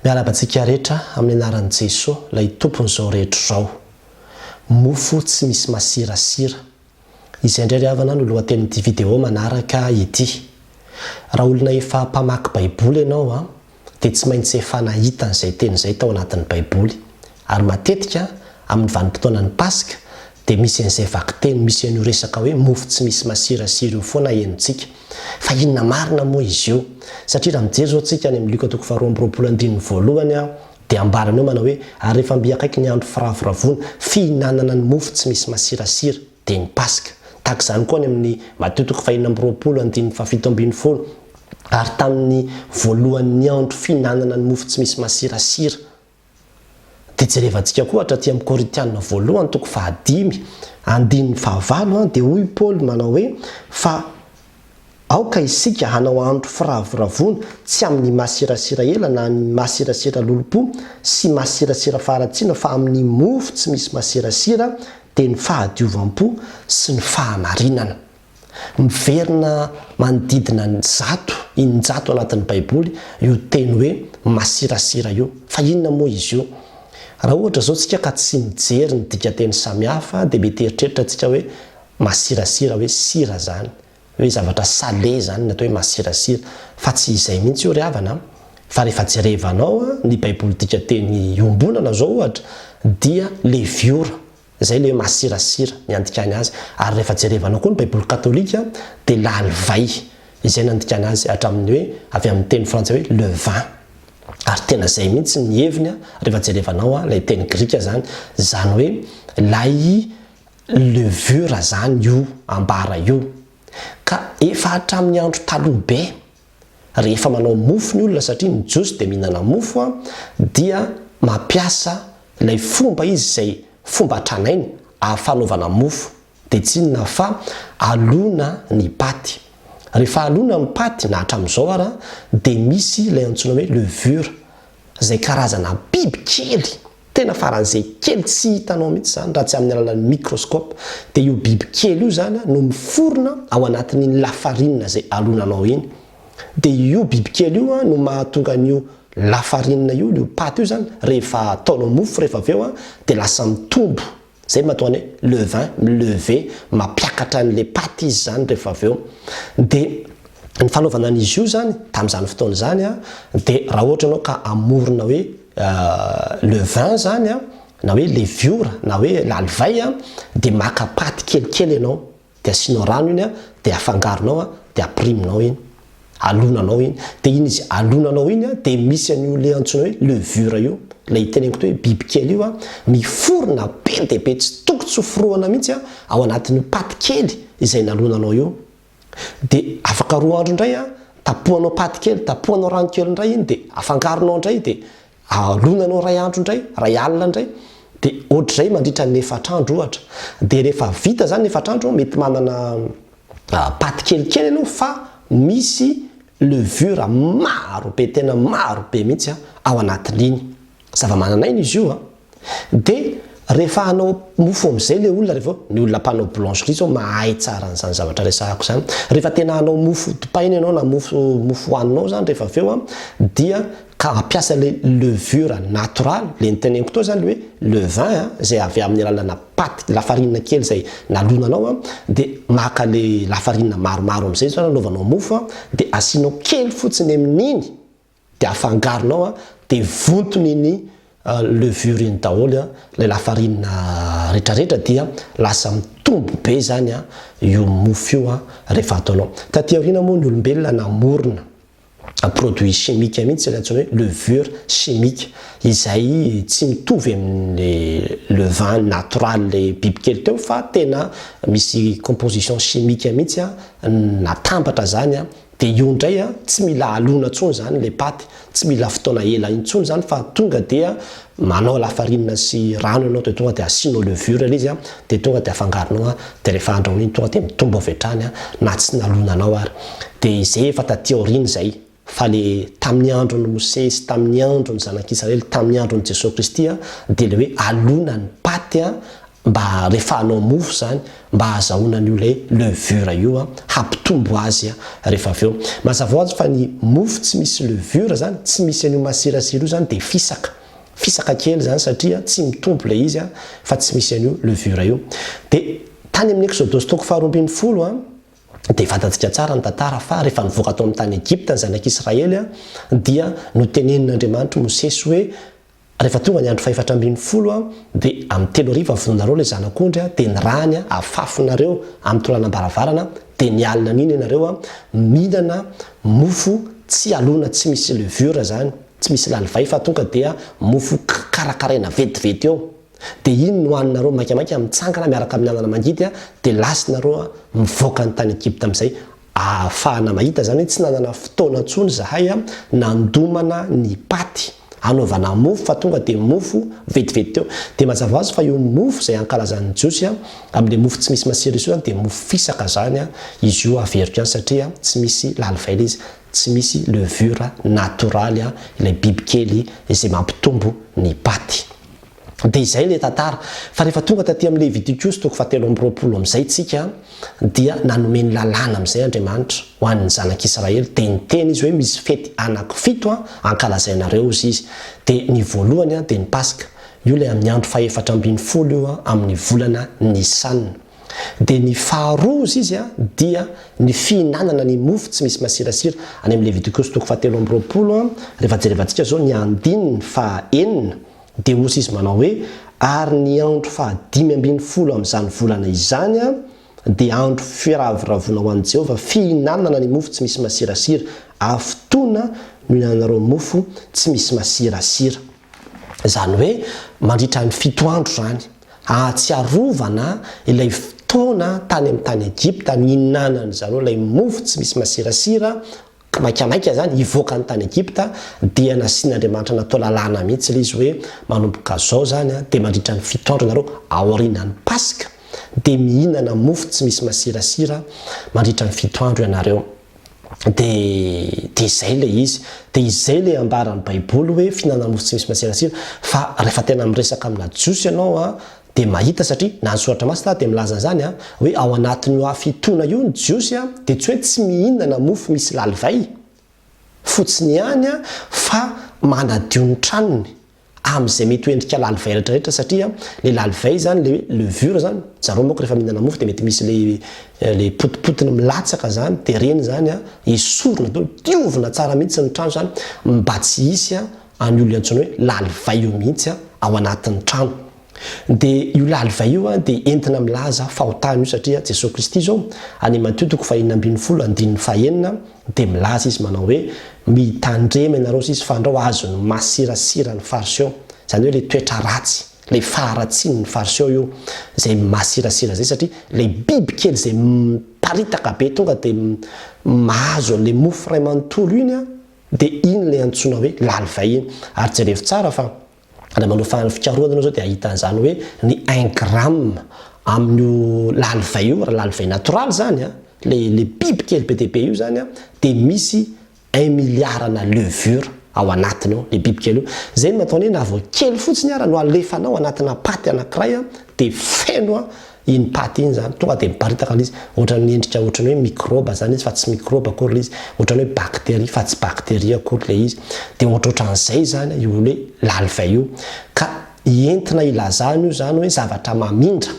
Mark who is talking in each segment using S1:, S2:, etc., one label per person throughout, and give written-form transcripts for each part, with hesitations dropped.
S1: Mialabantsika rehetra amin'ny anaran'i Jesosy, lay tompon'izao rehetra izao. Mofo tsy misy masirasira. Izay indray ry havana no lohatenin'ity vidéo manaraka ity. Raha olona efa mpamaky baiboly ianao dia tsy maintsy efa nahita an'izay teny izay tao anatin'ny baiboly. Ary matetika amin'ny vanim-potoanan'ny Paska dia misy an'izay vaky-teny, misy an'io resaka hoe mofo tsy misy masirasira io foana henontsika. Fa inona marina moa izy io? Satria raha mijery zao tsika any amin'ny Luka 2:22 dia ambarana eo manao hoe ary rehefa mbiakaiky ny andro firavoravoana fihinanana ny mofo tsy misy masirasira dia ny Paska. Tahaka izany koa any amin'ny Matteo 5:17 ary tamin'ny voalohan'ny andro fihinanana ny mofo tsy misy masirasira. Dia jerevantsika koa hatratỳ amin'ny Korintiana voalohany 5:5 dia hoy Paul manao hoe fa aoka isika hanao andro firavoravoana tsy amin'ny masirasira ela na ny masirasira lolompo sy masirasira faharatsiana fa amin'ny mofo tsy misy masirasira dia ny fahadiovam-po sy ny fahamarinana. Miverina manodidina ny injato anatin'ny baiboly io teny hoe masirasira io. Fa inona moa izy io? Raha ohatra zao tsika ka tsy mijery ny dikateny samihafa dia mety eritreritra tsika hoe masirasira hoe sira zany, hoe zavatra salé zany natao hoe masirasira, fa tsy izay mihitsy io ry havana. Fa rehefa jerevanao ny baiboly dikateny iombonana zao ohatra dia leviora, izay le hoe masirasira niandikany azy. Ary rehefa jerevanao koa ny baiboly katolika dia lalivay, izay nandikany azy hatramin'ny hoe avy amin'ny teny frantsay hoe le vin. Ary tena izay mihitsy ny heviny rehefa jerevanao lay teny grika zany hoe lay levure zany io ambara io. Ka efa hatramin'ny andro taloha be rehefa manao mofo ny olona, satria ny jiosy dia mihinana mofo dia mampiasa lay fomba izy izay fomba tranainy fanaovana mofo, dia tsy inona fa alona ny paty. Rehefa alona ny paty na hatramin'izao ary dia misy ilay antsoina hoe levure, izay karazana biby kely tena faran'izay kely tsy hitanao mihitsy zany raha tsy amin'ny alalan'ny microscope. Dia io biby kely io zany no miforona ao anatin'iny lafarinina izay alonanao iny. Dia io biby kely io no mahatonga an'io lafarinina io, io paty io zany rehefa ataonao mofo rehefa avy eo dia lasa mitombo. Zay mahatony hoe le vin levé, mampiakatra an'ilay paty izy zany rehefa avy eo. Dia ny fanaovana an'izy io zany tamin'izany fotoana izany dia raha ohatra ianao ka amorona hoe le vin zany na hoe leviora na hoe lalivay dia maka paty kelikely ianao dia asianao rano iny dia afangaronao dia apriminao iny, alonanao iny. Dia iny izy alonanao iny dia misy an'io le antsoina hoe levure io, ilay teneniko hoe biby kely io miforona be dia be tsy tokony tsy hoforoana mihitsy ao anatin'io paty kely izay nalonanao io. Dia afaka 2 andro indray tapohanao paty kely, tapohanao rano kely indray iny dia afangaronao indray dia alonanao 2 andro indray, 2 alina indray, dia ohatr'izay mandritra ny 4 andro ohatra. Dia rehefa vita zany 4 andro mety manana paty kelikely ianao fa misy levure maro be, tena maro be mihitsy ao anatin'iny. Zava-mananaina izy io Dia rehefa hanao mofo amin'izay le olona, rehefa ny olona mpanao boulangerie zao mahay tsara an'izany zavatra resahako zany. Rehefa tena hanao mofo dipaina ianao na mofo hohaninao zany rehefa avy eo dia ka ampiasa le levure naturale, le niteneniko tao zany hoe le vin izay avy amin'ny alalana paty lafarinina kely izay nalonanao dia maka le lafarinina maromaro amin'izay zany anaovanao mofo dia asianao kely fotsiny amin'iny dia afangaronao dia vonton'iny levure iny daholo ilay lafarinina rehetrarehetra dia lasa mitombo be zany io mofo io rehefa ataonao. Taty aoriana moa ny olombelona namorona produit chimique mihitsy ilay antsoina hoe levure chimique, izay tsy mitovy amin'ny le vin natural le bibikely teo fa tena misy composition chimique mihitsy natambatra zany dia io indray tsy mila alona intsony zany le paty, tsy mila fotoana ela intsony zany fa tonga dia manao lafarinina sy rano ianao dia tonga dia asianao levure izy dia tonga dia afangaronao dia rehefa andrahoina iny tonga dia mitombo avy hatrany na tsy nalonanao ary. Dia izay efa taty aoriana izay. Fa le tamin'ny andron'ny Mose sy tamin'ny andron'ny zanak'Israely, tamin'ny andron'i Jesosy Kristy dia le hoe alona ny paty mba rehefa anao mofo zany mba azahoana an'io lay levure io hampitombo azy rehefa avy eo mazava ho azy fa ny mofo tsy misy levure zany tsy misy an'io masirasira io zany de fisaka kely zany satria tsy mitombo le izy fa tsy misy an'io levure io de tany amin'ny exodus toko 20 de fantatsika tsara ny tantara fa rehefa nivoaka atao amin'ny tany Egypta ny zanak'Israely dia notenenin'Andriamanitra Mosesy hoe rehefa tonga ny andro 410 de amin'ny 3 arivo avononareo le zanak'ondry de ny rany afafinareo amin'ny tolanam-baravarana de ny alina n'iny ianareo mihinana mofo tsy alona tsy misy levure zany tsy misy lalivay fa tonga dia mofo karakaraina vetivety eo de iny no haninareo maikamaika mitsangana miaraka amin'ny anana mangidy de lasinareo mivoaka ny tany Egypta amin'izay ahafahana mahita zany tsy nanana fotoana tsony zahay nandomana ny paty anaovana mofo fa tonga de mofo vetivety teo de mazava azy fa io mofo zay ankalazan'ny jiosy amin'le mofo tsy misy masirasira de mofo fisaka zany izy io averiko any satria tsy misy lalivay izy tsy misy levure natoraly ilay bibikely izay mampitombo ny paty de izay le tantara fa rehefa tonga taty amin'ny Levitikos toko 7:20 amin'izay tsika dia nanome ny lalàna amin'izay Andriamanitra ho an'ny zanak'Israely de niteny izy hoe misy fety anankifito ankalazainareo izy de ny voalohany de ny Paska io le amin'ny andro 410 io amin'ny volana Nisan de ny faharoa izy dia ny fihinanana ny mofo tsy misy masirasira any amin'ny Levitikos toko 7:20 rehefa jerevantsika zao ny andininy fahaenina de osy izy manao hoe ary ny andro 510 amin'izany volana izany de andro firavoravoana ho an'i Jehovah fihinanana ny mofo tsy misy masirasira afotoana no ihinanareo mofo tsy misy masirasira zany hoe mandritra ny 7 andro zany ahatsiarovana ilay fotoana tany amin'ny tany Egypta ny ihinanany zareo ilay mofo tsy misy masirasira maikamaika zany ivoaka ny tany Egypta dia nasian'Andriamanitra natao lalàna mihitsy izy hoe manomboka zao zany de mandritra ny 7 andro nareo aorianan'ny Paska de mihinana mofo tsy misy masirasira mandritra ny 7 andro ianareo de izay le izy de izay le ambaran'ny Baiboly hoe fihinanana mofo tsy misy masirasira fa rehefa tena miresaka amina jiosy ianao de mahita satria na nysoratra masina de milaza zany hoe ao anatin'io afitona io ny jiosy de tsy hoe tsy mihinana mofo misy lalivay fotsiny ihany fa manadio ny tranony amin'izay mety hoendrika lalivay rehetrarehetra satria le lalivay zany le levure zany zareo moka rehefa mihinana mofo de mety misy le potipotiny milatsaka zany de reny zany esorina daholo diovina tsara mihitsy ny trano zany mba tsy hisy any olo antsoina hoe lalivay io mihitsy ao anatin'ny trano de io lalivay io de entina milaza fahotana io satria Jesosy Kristy zao any Matteo toko 5:10 de milaza izy manao hoe mitandrema ianareo izy fandrao azony masirasira ny fariseo zany hoe le toetra ratsy le faharatsiana ny fariseo io zay masirasira zay satria le biby kely zay paritaka be tonga de mahazo le mofo ray manontolo iny de iny le antsoina hoe lalivay iny ary jerevo tsara fa raha manao fikaroana anao zao de ahita an'izany hoe ny 1 gramme amin'io lalivay io raha lalivay natoraly zany le biby kely be dehibe io zany de misy 1 milliard levure ao anatiny io le biby kely io zay mataony na vao kely fotsiny ara no alefanao anatina paty anankiray de feno iny paty iny zany tonga de miparitaka izy ohatrany endrika ohatrany hoe microbe zany izy fa tsy microbe akory le izy ohatrany hoe bactérie fa tsy bactérie akory le izy de ohatrohatran'izay zany io hoe lalivay io ka entina ilazana io zany hoe zavatra mamindra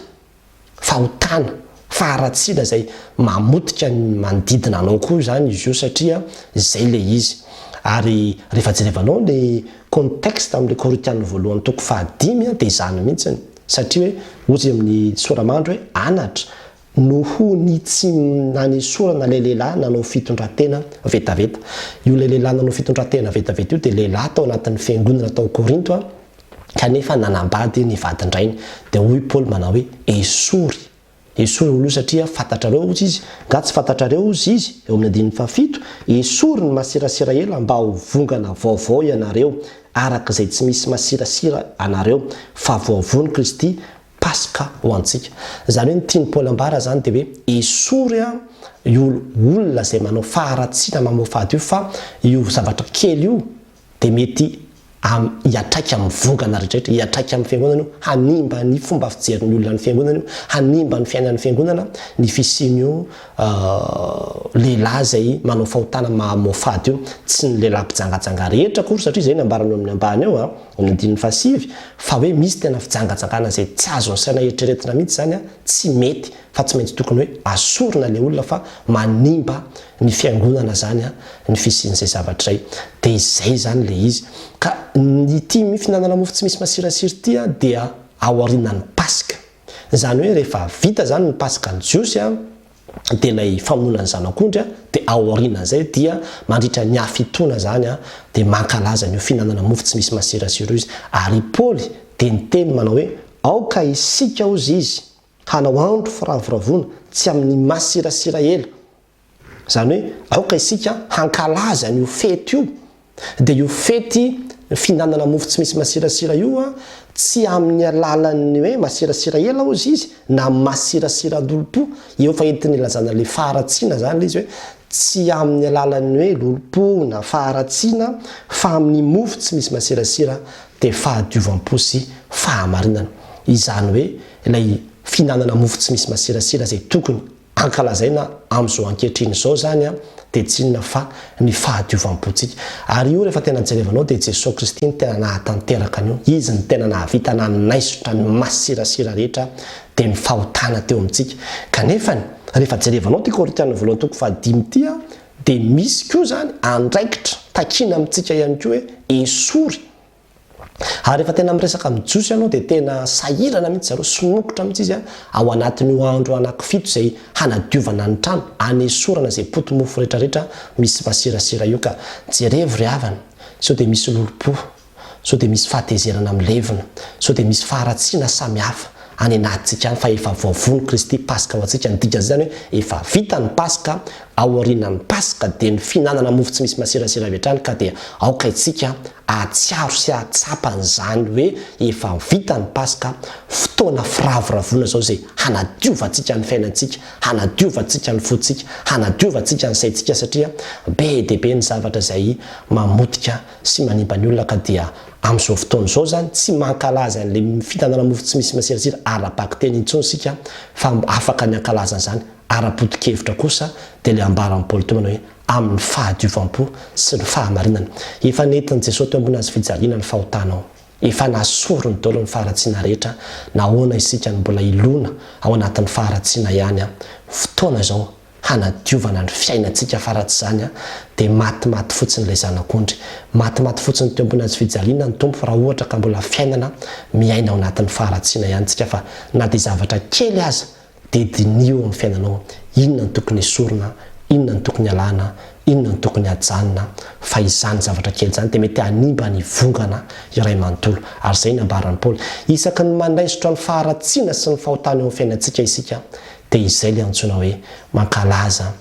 S1: fahotana faharatsiana zay mamotika ny manodidina anao koa zany izy io satria zay le izy ary rehefa jerevanao le contexte amin'le Korintiana voalohany toko 5 de izany mihitsy satria hoe ozy amin'ny soramandro hoe anatra noho ny tsy nany sorana le lehilahy nanao fitondratena vetaveta io le lehilahy nanao fitondratena vetaveta io de lehilahy tao anatin'ny fiangonana tao Korinto kanefa nanambady ny vadindrainy de hoy Paul manao hoe esory olo satria fantatrareo ozy izy nga tsy fantatrareo ozy izy eo amin'ny andin'ny 7 esory ny masirasira ela mba ho vongana vaovao ianareo araka izay tsy misy masirasira anareo fa voavony Kristy Paska ho antsika zany hoe nytiany Paul ambara zany de hoe esory io olona zay manao faharatsiana mamoafady io fa io zavatra kely io de mety hiatraika amin'ny vongana rehetrarehetra, hiatraika amin'ny fiangonana io, hanimba ny fomba fijerin'ny olona ny fiangonana io, hanimba ny fiainan'ny fiangonana, ny fisiany io lehilahy zay manao fahotana mamofady io, tsy ny lehilahy mpijangajanga rehetra kory satria zay nambarano amin'ny ambany eo amin'ny dininy fasivy, fa hoe misy tena fijangajangana zay tsy azo ny saina eritreretina mihitsy zany tsy mety, fa tsy maintsy tokony hoe asorina le olona fa manimba ny fiangonana zany ny fisian'izay zavatra zay. Dia izay zany le izy. Ka ny ity fihinanana mofo tsy misy masirasira ity dia aorianan'ny Paska. Zany hoe rehefa vita zany ny Paska ny jiosy dia ilay famonoana ny zanak'ondry dia aorianan'izay dia mandritra ny afitona zany dia mankalaza ny fihinanana mofo tsy misy masirasira izy. Ary Paoly dia niteny manao hoe aoka isika ozy izy hanao andro firavoravoana tsy amin'ny masirasira ela. Zany hoe aoka isika hankalaza n'io fety io. Dia io fety fihinanana mofo tsy misy masirasira io tsy amin'ny alalan'ny hoe masirasira ela ozy izy na masirasira lolompo. Eo fa entiny ilazana le faharatsiana zany le izy hoe tsy amin'ny alalan'ny hoe lolompo na faharatsiana fa amin'ny mofo tsy misy masirasira dia fahadiovam-po sy fahamarinana. Izany hoe ilay fihinanana mofo tsy misy masirasira zay tokony ankalazaina amin'izao ankehitriny zao zany dia tsy inona fa ny fahadiovam-pontsika. Ary io rehefa tena jerevanao dia Jesosy Kristy ny tena nahatanteraka an'io. Izy ny tena nahavita nanaisotra ny masirasira rehetra dia ny fahotana teo amintsika. Kanefa rehefa jerevanao ty Korintiana voalohany toko 5 ty dia misy koa zany andraikitra takina amintsika ihany koa hoe esory. Ary rehefa tena miresaka amin'ny jiosy ianao dia tena sahirana mihitsy zareo, somokotra mihitsy izy ao anatin'io andro anankifito zay hanadiovana ny trano, hanesorana zay poto-mofo rehetrarehetra misy masirasira io. Ka jerevo ry havana, sao dia misy lolompo, sao dia misy fahatezerana amin'ny levina, sao dia misy faharatsiana samihafa any anatintsika any fa efa voavony Kristy Paska ho antsika. Ny dikan'izany hoe efa vita ny Paska, aorianan'ny Paska dia ny fihinanana mofo tsy misy masirasira avy hatrany. Ka dia aoka isika atsiaro sy atsapan'izany hoe efa vita ny Paska, fotoana firavoravoana zao zay hanadiovantsika ny fiainantsika, hanadiovantsika ny fontsika, hanadiovantsika ny saintsika, satria be dia be ny zavatra zay mamotika sy manimba ny olona. Ka dia amin'izao fotoana izao zany tsy mankalaza an'ilay fihinanana mofo tsy misy masirasira ara-baky teny intsony sika, fa afaka ny ankalazan'izany ara-potokevitra kosa dia ilay ambaran'ny Paoly teo manao hoe amin'ny fahadiovam-po sy ny fahamarinana. Efa nentin'i Jesosy teo ambony hazo fijaliana ny fahotanao, efa nasorony daholo ny faharatsiana rehetra. Nahoana isika ny mbola ilona ao anatin'ny faharatsiana ihany fotoana izao hanadiovana ny fiainantsika faratsy zany dia matimaty fotsiny ilay zanak'ondry, matimaty fotsiny teo ambony hazo fijaliana ny tompo raha ohatra ka mbola fiainana miaina ao anatin'ny faharatsiana ihany tsika. Fa na dia zavatra kely aza dia dinio amin'ny fiainanao. Inona ny tokony esorina, inona ny tokony alana, inona ny tokony ajanona, fa izany zavatra kely zany dia mety hanimba ny vongana iray manontolo. Ary izay nambaran'ny Paoly, isaky ny mandaisotra ny faharatsiana sy ny fahotana eo amin'ny fiainantsika isika, dia izay le antsoina hoe mankalaza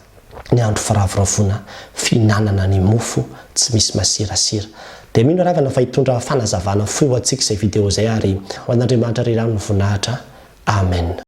S1: ny andro firavoravoana, fihinanana ny mofo tsy misy masirasira. Dia mino ravana fa hitondra fanazavana fohy ho antsika izay video izay, ary ho an'Andriamanitra ry rano ny voninahitra. Amen.